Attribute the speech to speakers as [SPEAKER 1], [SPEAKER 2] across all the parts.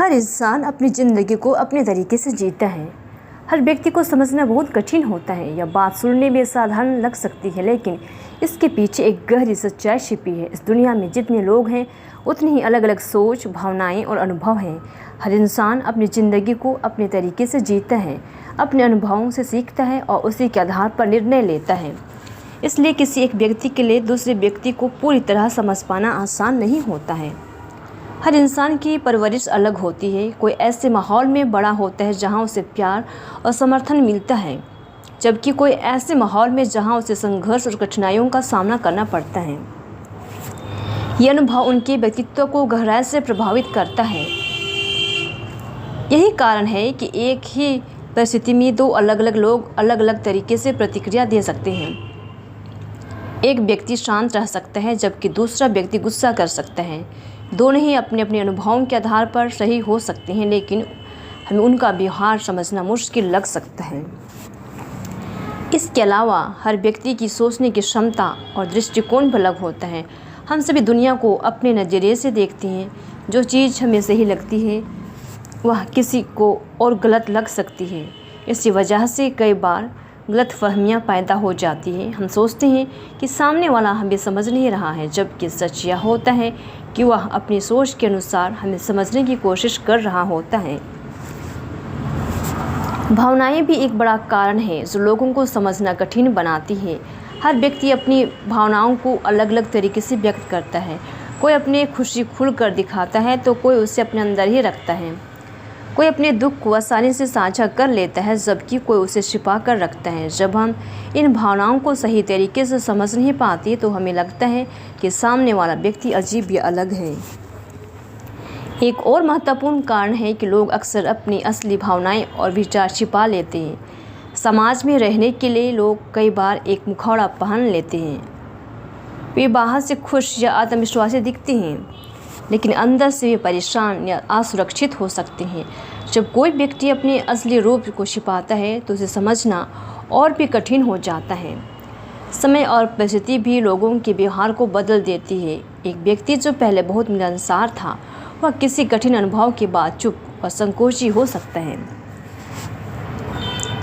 [SPEAKER 1] हर इंसान अपनी ज़िंदगी को अपने तरीके से जीता है। हर व्यक्ति को समझना बहुत कठिन होता है। यह बात सुनने में साधारण लग सकती है, लेकिन इसके पीछे एक गहरी सच्चाई छिपी है। इस दुनिया में जितने लोग हैं, उतनी ही अलग अलग सोच, भावनाएं और अनुभव हैं। हर इंसान अपनी ज़िंदगी को अपने तरीके से जीता है, अपने अनुभवों से सीखता है और उसी के आधार पर निर्णय लेता है। इसलिए किसी एक व्यक्ति के लिए दूसरे व्यक्ति को पूरी तरह समझ पाना आसान नहीं होता है। हर इंसान की परवरिश अलग होती है। कोई ऐसे माहौल में बड़ा होता है जहाँ उसे प्यार और समर्थन मिलता है, जबकि कोई ऐसे माहौल में जहाँ उसे संघर्ष और कठिनाइयों का सामना करना पड़ता है। ये अनुभव उनके व्यक्तित्व को गहराई से प्रभावित करता है। यही कारण है कि एक ही परिस्थिति में दो अलग अलग लोग अलग अलग तरीके से प्रतिक्रिया दे सकते हैं। एक व्यक्ति शांत रह सकता है, जबकि दूसरा व्यक्ति गुस्सा कर सकता है। दोनों ही अपने अपने अनुभवों के आधार पर सही हो सकते हैं, लेकिन हमें उनका व्यवहार समझना मुश्किल लग सकता है। इसके अलावा हर व्यक्ति की सोचने की क्षमता और दृष्टिकोण भी अलग होता है। हम सभी दुनिया को अपने नज़रिए से देखते हैं। जो चीज़ हमें सही लगती है वह किसी को और गलत लग सकती है। इसी वजह से कई बार गलतफहमियां पैदा हो जाती हैं। हम सोचते हैं कि सामने वाला हमें समझ नहीं रहा है, जबकि सच यह होता है कि वह अपनी सोच के अनुसार हमें समझने की कोशिश कर रहा होता है। भावनाएं भी एक बड़ा कारण है जो लोगों को समझना कठिन बनाती है। हर व्यक्ति अपनी भावनाओं को अलग अलग तरीके से व्यक्त करता है। कोई अपनी खुशी खुलकर दिखाता है तो कोई उसे अपने अंदर ही रखता है। कोई अपने दुख को आसानी से साझा कर लेता है, जबकि कोई उसे छिपा कर रखता है। जब हम इन भावनाओं को सही तरीके से समझ नहीं पाते तो हमें लगता है कि सामने वाला व्यक्ति अजीब या अलग है। एक और महत्वपूर्ण कारण है कि लोग अक्सर अपनी असली भावनाएं और विचार छिपा लेते हैं। समाज में रहने के लिए लोग कई बार एक मुखौड़ा पहन लेते हैं। वे बाहर से खुश या आत्मविश्वासी दिखते हैं, लेकिन अंदर से वे परेशान या असुरक्षित हो सकते हैं। जब कोई व्यक्ति अपने असली रूप को छिपाता है तो उसे समझना और भी कठिन हो जाता है। समय और परिस्थिति भी लोगों के व्यवहार को बदल देती है। एक व्यक्ति जो पहले बहुत मिलनसार था, वह किसी कठिन अनुभव के बाद चुप और संकोची हो सकता है।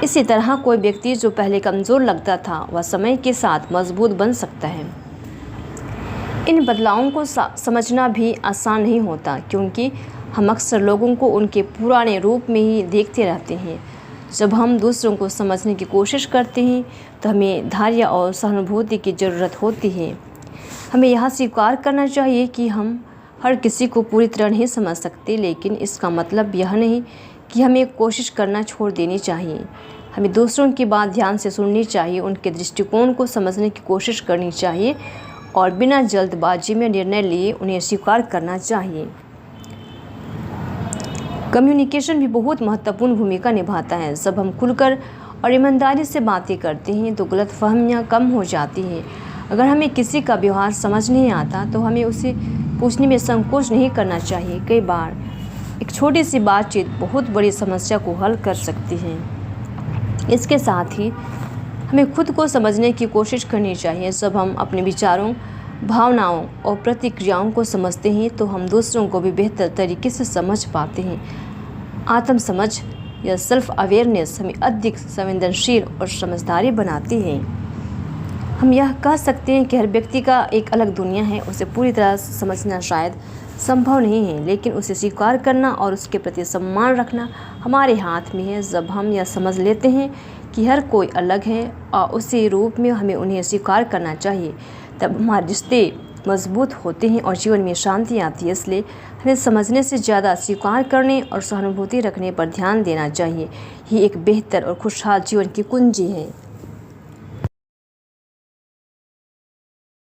[SPEAKER 1] इसी तरह कोई व्यक्ति जो पहले कमज़ोर लगता था, वह समय के साथ मजबूत बन सकता है। इन बदलावों को समझना भी आसान नहीं होता, क्योंकि हम अक्सर लोगों को उनके पुराने रूप में ही देखते रहते हैं। जब हम दूसरों को समझने की कोशिश करते हैं तो हमें धैर्य और सहानुभूति की ज़रूरत होती है। हमें यह स्वीकार करना चाहिए कि हम हर किसी को पूरी तरह नहीं समझ सकते, लेकिन इसका मतलब यह नहीं कि हमें कोशिश करना छोड़ देनी चाहिए। हमें दूसरों की बात ध्यान से सुननी चाहिए, उनके दृष्टिकोण को समझने की कोशिश करनी चाहिए और बिना जल्दबाजी में निर्णय लिए उन्हें स्वीकार करना चाहिए। कम्युनिकेशन भी बहुत महत्वपूर्ण भूमिका निभाता है। जब हम खुलकर और ईमानदारी से बातें करते हैं तो गलतफहमियां कम हो जाती हैं। अगर हमें किसी का व्यवहार समझ नहीं आता तो हमें उसे पूछने में संकोच नहीं करना चाहिए। कई बार एक छोटी सी बातचीत बहुत बड़ी समस्या को हल कर सकती है। इसके साथ ही हमें खुद को समझने की कोशिश करनी चाहिए। जब हम अपने विचारों, भावनाओं और प्रतिक्रियाओं को समझते हैं तो हम दूसरों को भी बेहतर तरीके से समझ पाते हैं। आत्मसमझ या सेल्फ अवेयरनेस हमें अधिक संवेदनशील और समझदारी बनाती है। हम यह कह सकते हैं कि हर व्यक्ति का एक अलग दुनिया है। उसे पूरी तरह समझना शायद संभव नहीं है, लेकिन उसे स्वीकार करना और उसके प्रति सम्मान रखना हमारे हाथ में है। जब हम यह समझ लेते हैं कि हर कोई अलग है और उसी रूप में हमें उन्हें स्वीकार करना चाहिए, तब हमारे रिश्ते मजबूत होते हैं और जीवन में शांति आती है। इसलिए हमें समझने से ज़्यादा स्वीकार करने और सहानुभूति रखने पर ध्यान देना चाहिए। ये एक बेहतर और खुशहाल जीवन की कुंजी है।